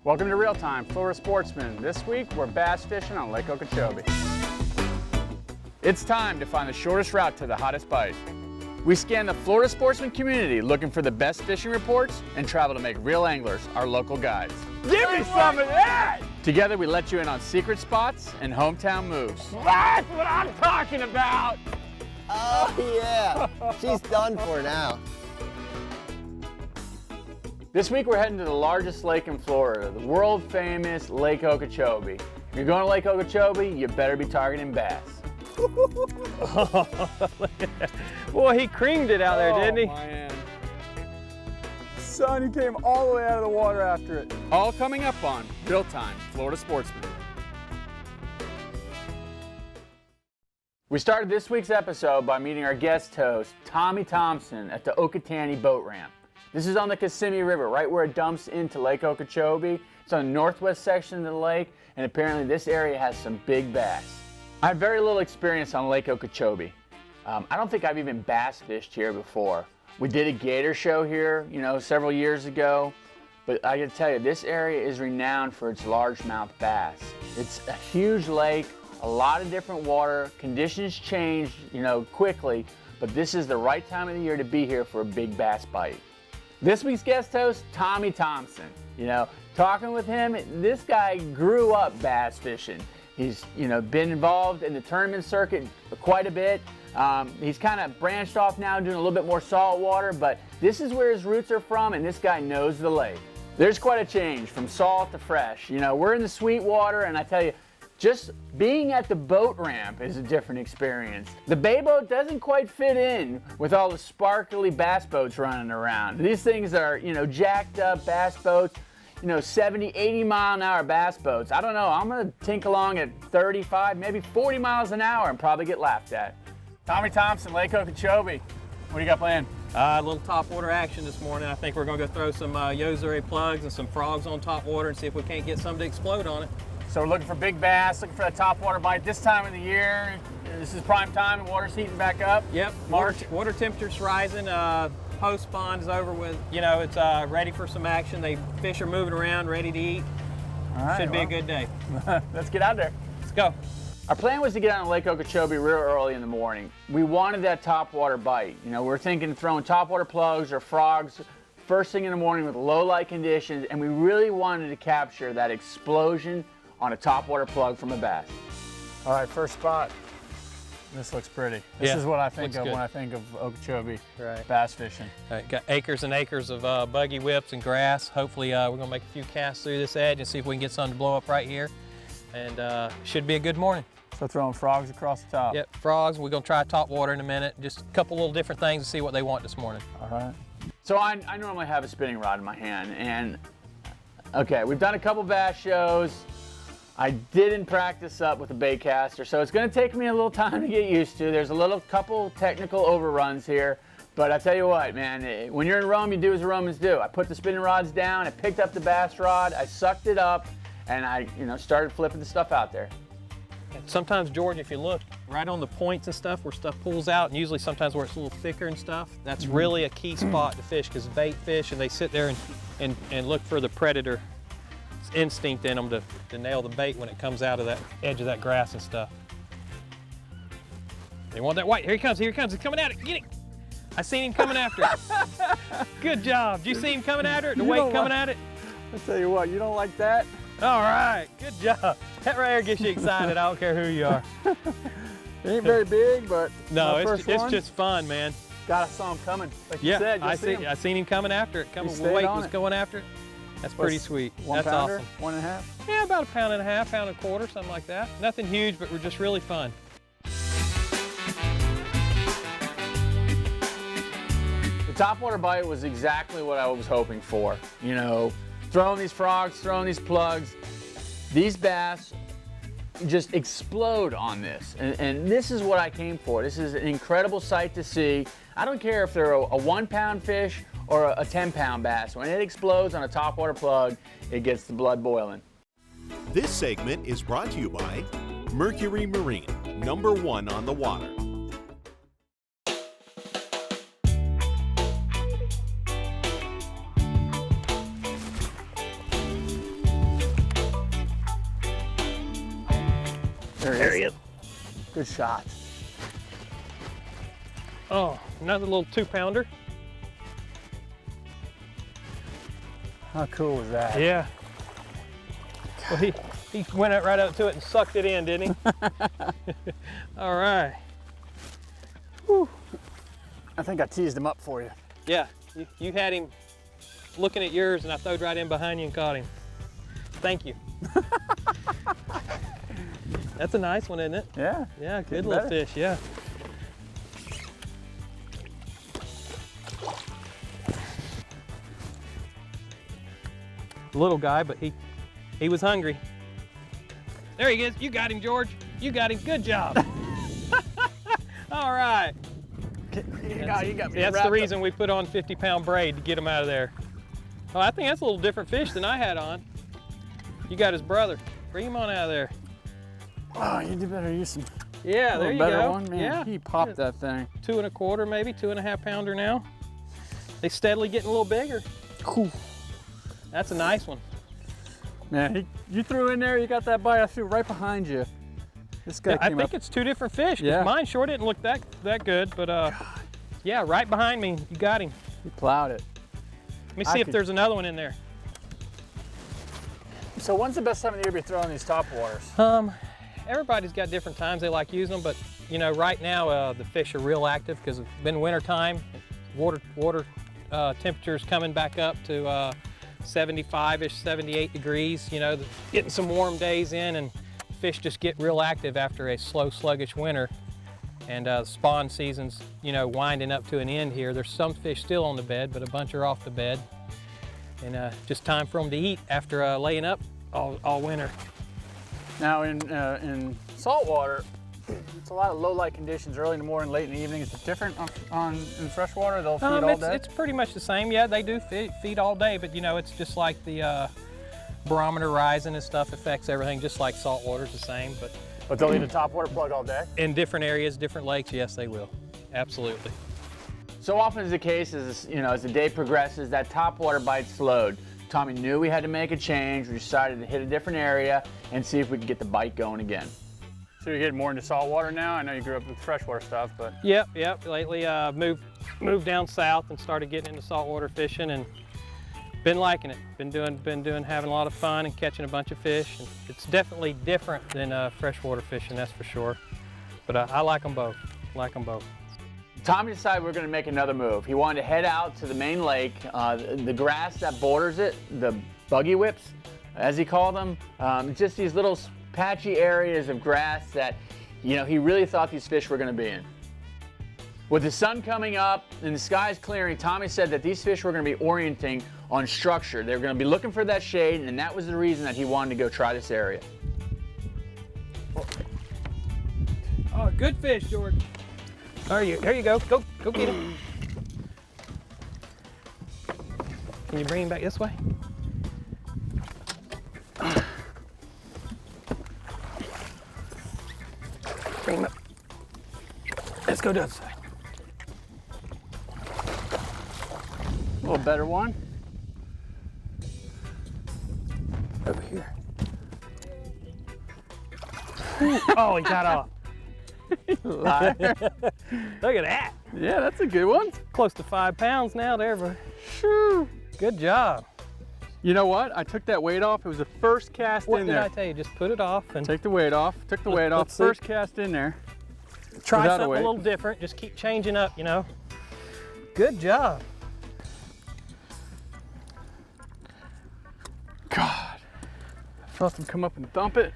Welcome to Real Time, Florida Sportsman. This week, we're bass fishing on Lake Okeechobee. It's time to find the shortest route to the hottest bite. We scan the Florida Sportsman community looking for the best fishing reports and travel to make real anglers our local guides. Give me some of that! Together, we let you in on secret spots and hometown moves. That's what I'm talking about! Oh yeah, she's done for now. This week we're heading to the largest lake in Florida, the world famous Lake Okeechobee. If you're going to Lake Okeechobee, you better be targeting bass. Boy, he creamed it out there, didn't he? Man. Son, he came all the way out of the water after it. All coming up on Real Time, Florida Sportsman. We started this week's episode by meeting our guest host, Tommy Thompson, at the Okeechobee boat ramp. This is on the Kissimmee River, right where it dumps into Lake Okeechobee. It's on the northwest section of the lake, and apparently this area has some big bass. I have very little experience on Lake Okeechobee. I don't think I've even bass fished here before. We did a gator show here, several years ago, but I gotta tell you, this area is renowned for its largemouth bass. It's a huge lake, a lot of different water, conditions change, quickly, but this is the right time of the year to be here for a big bass bite. This week's guest host, Tommy Thompson. Talking with him, this guy grew up bass fishing. He's, been involved in the tournament circuit quite a bit. He's kind of branched off now, doing a little bit more saltwater, but this is where his roots are from, and this guy knows the lake. There's quite a change from salt to fresh. We're in the sweet water, and I tell you, just being at the boat ramp is a different experience. The bay boat doesn't quite fit in with all the sparkly bass boats running around. These things are, jacked up bass boats, 70, 80 mile an hour bass boats. I don't know, I'm gonna tink along at 35, maybe 40 miles an hour and probably get laughed at. Tommy Thompson, Lake Okeechobee. What do you got planned? A little top water action this morning. I think we're gonna go throw some yo-zuri plugs and some frogs on top water and see if we can't get some to explode on it. So we're looking for big bass, looking for that top water bite. This time of the year, this is prime time, the water's heating back up. Yep, March. Water temperature's rising. Post spawn is over with, it's ready for some action. Fish are moving around, ready to eat. All right, Should be a good day. Let's get out there. Let's go. Our plan was to get out on Lake Okeechobee real early in the morning. We wanted that top water bite. We're thinking throwing top water plugs or frogs first thing in the morning with low light conditions, and we really wanted to capture that explosion on a topwater plug from a bass. All right, first spot. This looks pretty. This is what I think of when I think of Okeechobee bass fishing. Got acres and acres of buggy whips and grass. Hopefully we're gonna make a few casts through this edge and see if we can get something to blow up right here. And should be a good morning. So throwing frogs across the top. Yep, frogs. We're gonna try top water in a minute. Just a couple little different things to see what they want this morning. All right. So I normally have a spinning rod in my hand, and okay, we've done a couple bass shows. I didn't practice up with a bait caster, so it's going to take me a little time to get used to. There's a couple technical overruns here, but I tell you what, man, when you're in Rome, you do as the Romans do. I put the spinning rods down, I picked up the bass rod, I sucked it up, and I, started flipping the stuff out there. Sometimes, George, if you look right on the points and stuff where stuff pulls out, and usually sometimes where it's a little thicker and stuff, that's really a key spot to fish, because bait fish, and they sit there and look for the predator. Instinct in them to nail the bait when it comes out of that edge of that grass and stuff. They want that white. Here he comes, he's coming at it. Get it. I seen him coming after it. Good job. Did you see him coming after it? The weight coming at it? I tell you what, you don't like that? All right, good job. That right there gets you excited. I don't care who you are. It ain't very big, but no, it's just fun, man. God, I saw him coming. Like you said, I seen him coming after it. Weight was going after it. That's pretty sweet. That's pounder, awesome. 1.5? Yeah, about 1.5 pounds, 1.25 pounds, something like that. Nothing huge, but we're just really fun. The topwater bite was exactly what I was hoping for. Throwing these frogs, throwing these plugs. These bass just explode on this. And this is what I came for. This is an incredible sight to see. I don't care if they're a 1-pound fish or a 10-pound bass. When it explodes on a topwater plug, it gets the blood boiling. This segment is brought to you by Mercury Marine, #1 on the water. There he is. Good shot. Oh, another little 2-pounder. How cool was that? Yeah. Well, he went right up to it and sucked it in, didn't he? All right. Whew. I think I teased him up for you. Yeah, you had him looking at yours, and I throwed right in behind you and caught him. Thank you. That's a nice one, isn't it? Yeah. Yeah, good little fish, yeah. Little guy, but he was hungry. There he is. You got him, George. You got him. Good job. All right. You got me. That's the reason we put on 50-pound braid to get him out of there. Oh, I think that's a little different fish than I had on. You got his brother. Bring him on out of there. Oh, you do better use some. Yeah, there you better go. One, man. Yeah, He popped that thing. 2 1/4, maybe 2.5 pounder now. They steadily getting a little bigger. Cool. That's a nice one. Man, you threw in there. You got that bite. I threw right behind you. This guy Yeah, I came think up. it's 2 different fish. 'Cause Yeah. Mine sure didn't look that good, but yeah, right behind me. You got him. He plowed it. Let me see if there's another one in there. So when's the best time of the year to be throwing these top waters? Everybody's got different times they like using them, but you know, right now the fish are real active because it's been winter time. Water temperatures coming back up to 75-ish, 78 degrees. You know, getting some warm days in, and fish just get real active after a slow, sluggish winter. And spawn season's, you know, winding up to an end here. There's some fish still on the bed, but a bunch are off the bed. And just time for them to eat after laying up all winter. Now in saltwater, it's a lot of low light conditions early in the morning, late in the evening. Is it different in freshwater? They'll feed all day? It's pretty much the same. Yeah, they do feed all day, but you know, it's just like the barometer rising and stuff affects everything, just like saltwater's the same. But they'll eat a topwater plug all day? In different areas, different lakes, yes, they will. Absolutely. So often is the case, as the day progresses, that topwater bite slowed. Tommy knew we had to make a change. We decided to hit a different area and see if we could get the bite going again. So you're getting more into saltwater now? I know you grew up with freshwater stuff, but... Yep. Lately, moved down south and started getting into saltwater fishing, and been liking it. Been having a lot of fun and catching a bunch of fish. And it's definitely different than freshwater fishing, that's for sure. But I like them both. Tommy decided we were going to make another move. He wanted to head out to the main lake, the grass that borders it, the buggy whips, as he called them. Just these little patchy areas of grass that, he really thought these fish were going to be in. With the sun coming up and the skies clearing, Tommy said that these fish were going to be orienting on structure. They were going to be looking for that shade, and that was the reason that he wanted to go try this area. Oh, good fish, George. There you go. Go get him. Can you bring him back this way? Bring him up. Let's go to the other side. A little better one. Over here. Oh, he got off. Liar. Look at that. Yeah, that's a good one. Close to 5 pounds now there, bro. Shoo. Good job. You know what? I took that weight off. It was the first cast What in did there. I tell you? Just put it off and Take the weight off. Took the weight off. let's see. First cast in there. try without a something a weight. little different. Just keep changing up, Good job. God. I felt him come up and thump it.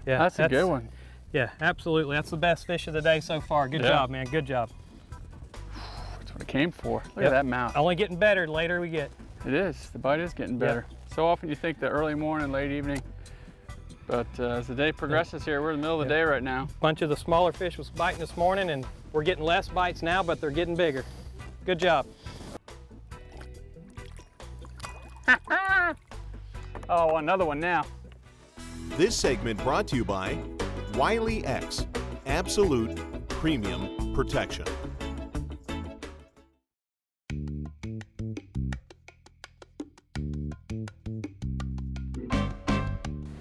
Yeah, That's a good one. Yeah, absolutely. That's the best fish of the day so far. Good Yeah. job, man. Good job. That's what it came for. Look Yep. at that mouth. Only getting better the later we get. It is. The bite is getting better. So often you think the early morning, late evening, but as the day progresses here, we're in the middle of the day right now. Bunch of the smaller fish was biting this morning, and we're getting less bites now, but they're getting bigger. Good job. Oh, another one now. This segment brought to you by Wiley X, Absolute Premium Protection.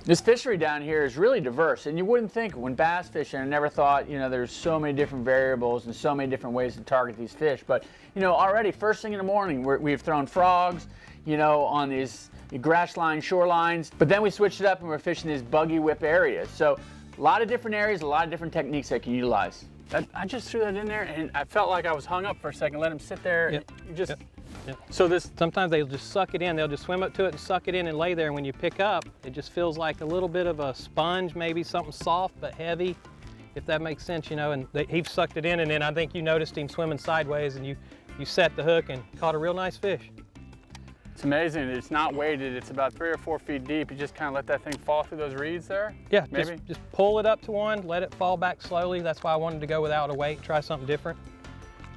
This fishery down here is really diverse, and you wouldn't think when bass fishing, I never thought, you know, there's so many different variables and so many different ways to target these fish. But, you know, already first thing in the morning, we've thrown frogs, you know, on these grass line shorelines, but then we switched it up and we're fishing these buggy whip areas. So a lot of different areas, a lot of different techniques I can utilize. I just threw that in there and I felt like I was hung up for a second, let him sit there. Yep. And you just, Yep. So this, Sometimes they'll just suck it in. They'll just swim up to it and suck it in and lay there. And when you pick up, it just feels like a little bit of a sponge, maybe something soft but heavy, if that makes sense, you know. And he sucked it in, and then I think you noticed him swimming sideways, and you set the hook and caught a real nice fish. it's amazing. It's not weighted. It's about 3 or 4 feet deep. You just kind of let that thing fall through those reeds there. Yeah, maybe. just pull it up to one, let it fall back slowly. That's why I wanted to go without a weight, try something different.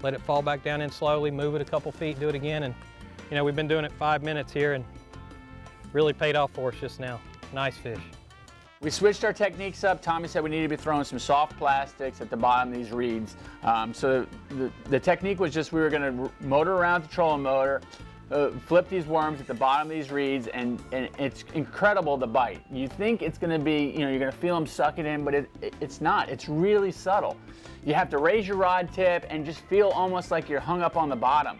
Let it fall back down in slowly, move it a couple feet, do it again. And you know, we've been doing it 5 minutes here and really paid off for us just now. Nice fish. We switched our techniques up. Tommy said we needed to be throwing some soft plastics at the bottom of these reeds. So the technique was just we were going to motor around the trolling motor, flip these worms at the bottom of these reeds, and it's incredible the bite. You think it's going to be, you know, you're going to feel them suck it in, but it's not. It's really subtle. You have to raise your rod tip and just feel almost like you're hung up on the bottom.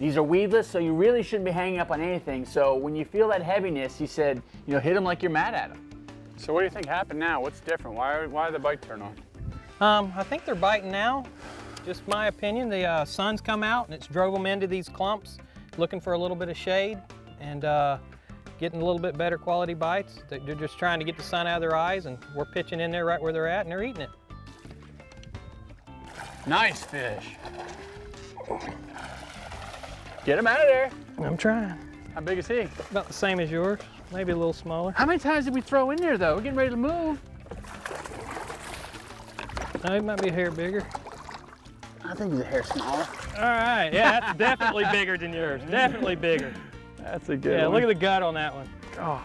These are weedless, so you really shouldn't be hanging up on anything. So when you feel that heaviness, he said, you know, hit them like you're mad at them. So what do you think happened now? What's different? Why did the bite turn on? I think they're biting now. Just my opinion. The sun's come out and it's drove them into these clumps, looking for a little bit of shade and getting a little bit better quality bites. They're just trying to get the sun out of their eyes, and we're pitching in there right where they're at, and they're eating it. Nice fish. Get him out of there. I'm trying. How big is he? About the same as yours, maybe a little smaller. How many times did we throw in there though? We're getting ready to move. No, it might be a hair bigger. I think he's a hair smaller. All right, yeah, that's definitely bigger than yours. Definitely bigger. That's a good Yeah, one. look at the gut on that one. Gosh.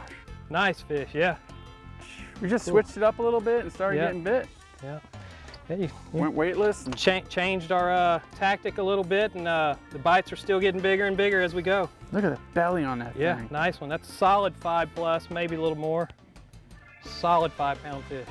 Nice fish, yeah. We just switched it up a little bit and started Yeah. getting bit. Yeah. Hey, Went weightless. And changed our tactic a little bit, and the bites are still getting bigger and bigger as we go. look at the belly on that Yeah, thing. nice one. That's solid 5+, maybe a little more. Solid 5-pound fish.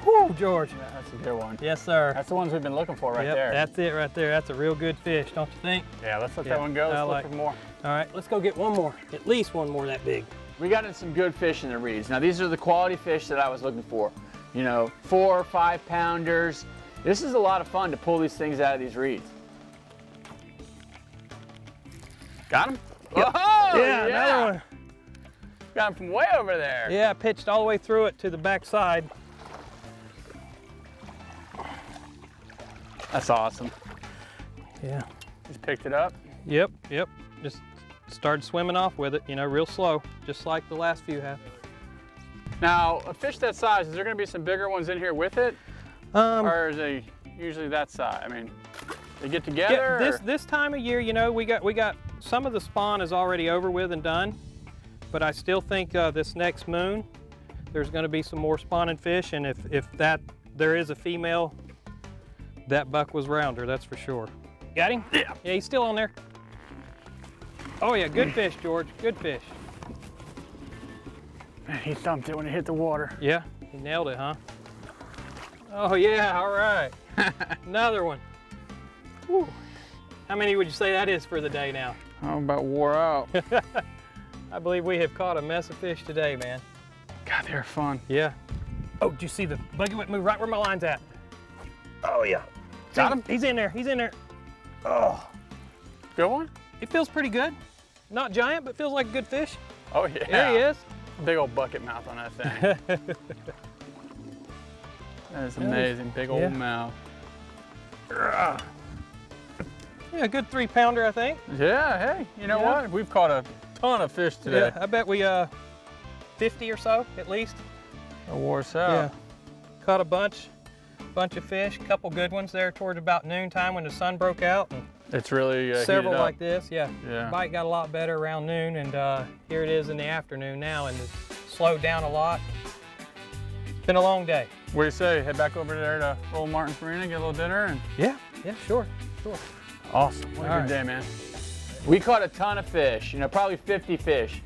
Whoo, George. Yeah, that's a good one. Yes, sir. That's the ones we've been looking for right Yep, there. that's it right there. That's a real good fish, don't you think? Yeah, let's let Yeah, that one go. I Let's like look for more. All right, let's go get one more. At least one more that big. We got in some good fish in the reeds. Now these are the quality fish that I was looking for. You know, 4 or 5 pounders. This is a lot of fun to pull these things out of these reeds. Got him? Yep. Oh, Yeah, another one. Got him from way over there. Yeah, I pitched all the way through it to the back side. That's awesome. Yeah. Just picked it up. Yep. Just started swimming off with it, you know, real slow, just like the last few have. Now, a fish that size, is there going to be some bigger ones in here with it? Or is they usually that size? I mean, they get together? Yeah, or? this time of year, you know, we got some of the spawn is already over with and done, but I still think this next moon there's going to be some more spawning fish, and if there is a female, that buck was rounder, that's for sure. Got him? Yeah. Yeah, he's still on there. Oh yeah, good fish, George. Good fish. Man, he thumped it when it hit the water. Yeah, he nailed it, huh? Oh yeah, all right. Another one. Whew. How many would you say that is for the day now? I'm about wore out. I believe we have caught a mess of fish today, man. God, they're fun. Yeah. Oh, did you see the buggy whip move right where my line's at? Oh yeah. Got him? He's in there, he's in there. Oh. Good one? It feels pretty good. Not giant, but feels like a good fish. Oh yeah. There he is. Big old bucket mouth on that thing. That is amazing. Big old Yeah. mouth. Yeah, a good 3-pounder, I think. Yeah, hey, you know Yeah. what? We've caught a ton of fish today. Yeah, I bet we 50 or so at least. It wore us Yeah. out. Caught a bunch of fish, a couple good ones there towards about noontime when the sun broke out. And It's really several heated up. like this, yeah. Yeah. Bite got a lot better around noon, and here it is in the afternoon now, and it's slowed down a lot. It's been a long day. What do you say? Head back over there to Old Martin's Marina, get a little dinner, and Yeah, sure. awesome. What a All good day, man. We caught a ton of fish, you know, probably 50 fish.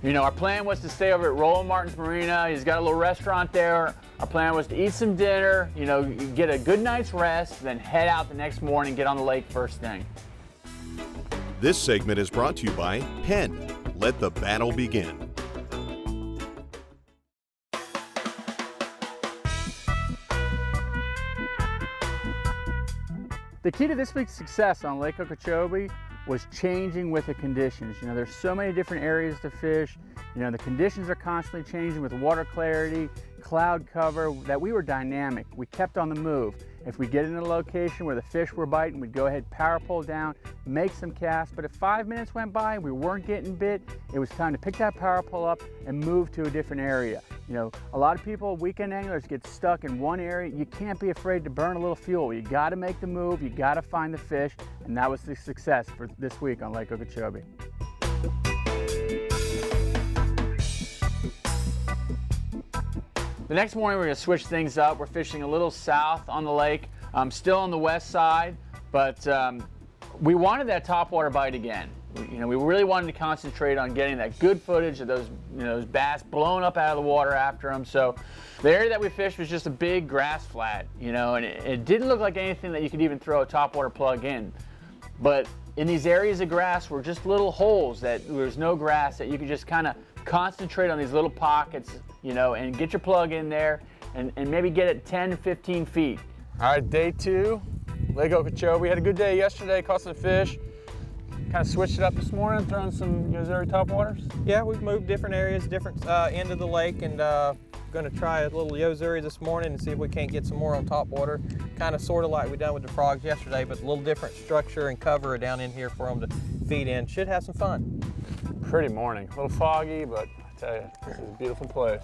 You know, our plan was to stay over at Roland Martin's Marina. He's got a little restaurant there. Our plan was to eat some dinner, you know, get a good night's rest, then head out the next morning, get on the lake first thing. This segment is brought to you by Penn. Let the battle begin. The key to this week's success on Lake Okeechobee was changing with the conditions. You know, there's so many different areas to fish. You know, the conditions are constantly changing with water clarity, cloud cover, that we were dynamic. We kept on the move. If we get in a location where the fish were biting, we'd go ahead, power pole down, make some casts. But if 5 minutes went by and we weren't getting bit, it was time to pick that power pole up and move to a different area. You know, a lot of people, weekend anglers, get stuck in one area. You can't be afraid to burn a little fuel. You got to make the move, you got to find the fish, and that was the success for this week on Lake Okeechobee. The next morning we're going to switch things up. We're fishing a little south on the lake, still on the west side, but we wanted that topwater bite again. You know, we really wanted to concentrate on getting that good footage of those, you know, those bass blowing up out of the water after them. So the area that we fished was just a big grass flat, you know, and it didn't look like anything that you could even throw a topwater plug in. But in these areas of grass were just little holes that there was no grass, that you could just kind of concentrate on these little pockets, you know, and get your plug in there and maybe get it 10 to 15 feet. All right, day 2, Lake Okeechobee. We had a good day yesterday, caught some fish. Kind of switched it up this morning, throwing some yo-zuri topwaters. Yeah, we've moved different areas, different end of the lake, and going to try a little yo-zuri this morning and see if we can't get some more on topwater. Kind of sort of like we done with the frogs yesterday, but a little different structure and cover down in here for them to feed in. Should have some fun. Pretty morning, a little foggy, but I tell you, this is a beautiful place.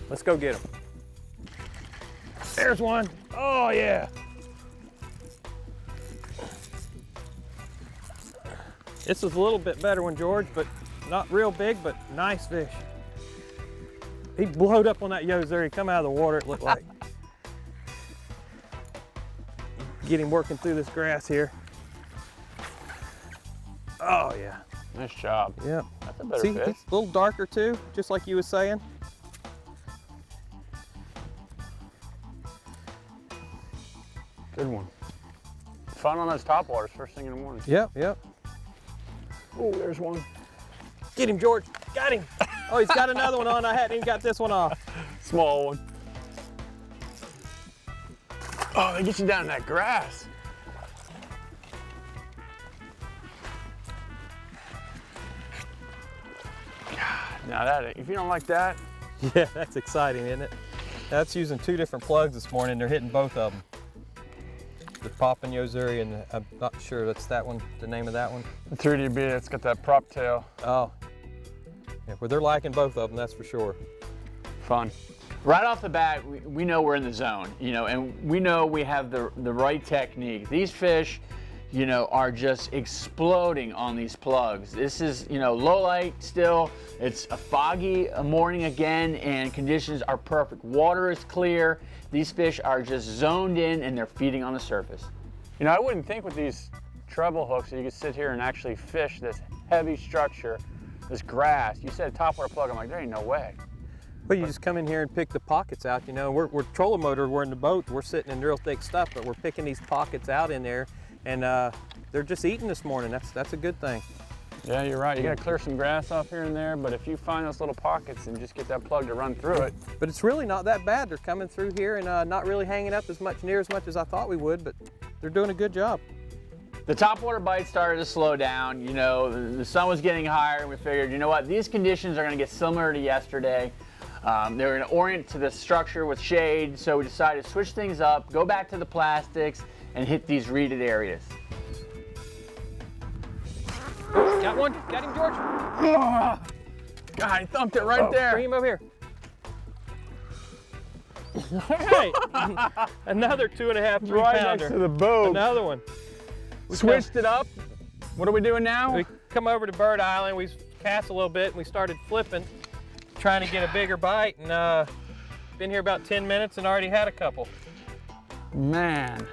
Let's go get them. There's one. Oh yeah. This is a little bit better one, George, but not real big, but nice fish. He blowed up on that yo-zuri, come out of the water, it looked like. Get him working through this grass here. Oh yeah. Nice job. Yeah. That's a better See, fish. it's a little darker too, just like you was saying. Good one. Fun on those topwaters first thing in the morning. Yep, yep. Oh, there's one. Get him, George. Got him. Oh, he's got another one on. I hadn't even got this one off. Small one. Oh, they get you down in that grass. God, now that, if you don't like that. Yeah, that's exciting, isn't it? That's using 2 different plugs this morning. They're hitting both of them. The popping yo-zuri, and I'm not sure that's that one, the name of that one. The 3DB, it's got that prop tail. Oh. Yeah, well, they're liking both of them, that's for sure. Fun. Right off the bat, we know we're in the zone, you know, and we know we have the right technique. These fish, you know, are just exploding on these plugs. This is, you know, low light still. It's a foggy morning again, and conditions are perfect. Water is clear. These fish are just zoned in, and they're feeding on the surface. You know, I wouldn't think with these treble hooks that you could sit here and actually fish this heavy structure, this grass. You said topwater plug, I'm like, there ain't no way. Well, you just come in here and pick the pockets out, you know. We're trolling motor, we're in the boat, we're sitting in real thick stuff, but we're picking these pockets out in there, and they're just eating this morning. That's a good thing. Yeah, you're right. You gotta clear some grass off here and there, but if you find those little pockets and just get that plug to run through it. But it's really not that bad. They're coming through here and not really hanging up near as much as I thought we would, but they're doing a good job. The topwater bite started to slow down. You know, the sun was getting higher, and we figured, you know what, these conditions are gonna get similar to yesterday. They were gonna orient to the structure with shade, so we decided to switch things up, go back to the plastics, and hit these reeded areas. Got one? Got him, George? Oh, God, he thumped it right there. Bring him over here. Hey, another 2.5, 3 Right pounder. next to the boat. Another one. Switched it up. What are we doing now? We come over to Bird Island, we cast a little bit, and we started flipping, trying to get a bigger bite, and been here about 10 minutes and already had a couple. Man,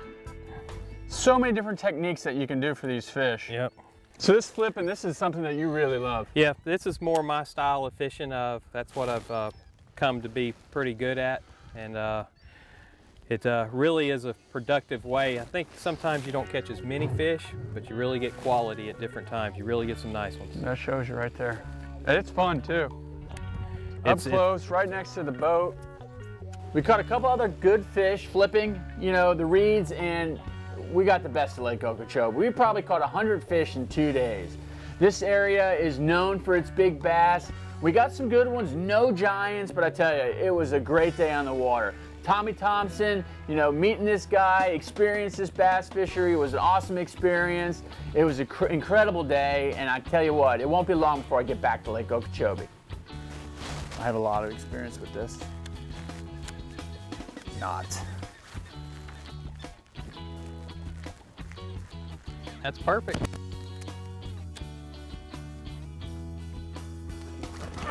so many different techniques that you can do for these fish. Yep. So this flipping, this is something that you really love. Yeah, this is more my style of fishing. That's what I've come to be pretty good at, and it really is a productive way. I think sometimes you don't catch as many fish, but you really get quality at different times. You really get some nice ones. That shows you right there. And it's fun too. Up close, right next to the boat. We caught a couple other good fish flipping, you know, the reeds, and we got the best of Lake Okeechobee. We probably caught 100 fish in 2 days. This area is known for its big bass. We got some good ones, no giants, but I tell you, it was a great day on the water. Tommy Thompson, you know, meeting this guy, experienced this bass fishery was an awesome experience. It was an incredible day, and I tell you what, it won't be long before I get back to Lake Okeechobee. I have a lot of experience with this. Not. That's perfect.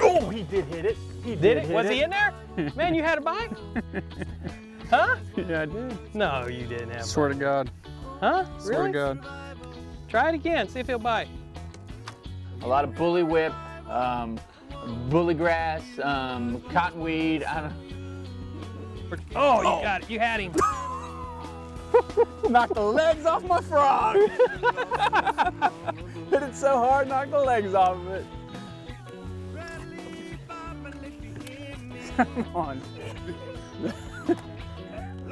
Oh, he did hit it. He Did it? Was he in there? Man, you had a bite? Huh? Yeah, I did. No, you didn't have a Swear to God. bite. Huh? Swear Really? to God. Try it again, see if he'll bite. A lot of bully whip, bully grass, cottonweed. I don't. Oh, you got it. You had him. Knocked the legs off my frog. Hit it so hard, knocked the legs off of it. Come on.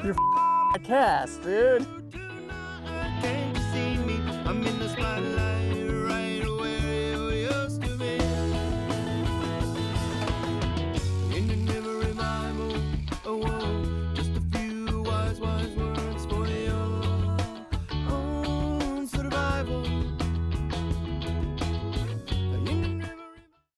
You're a cast, dude.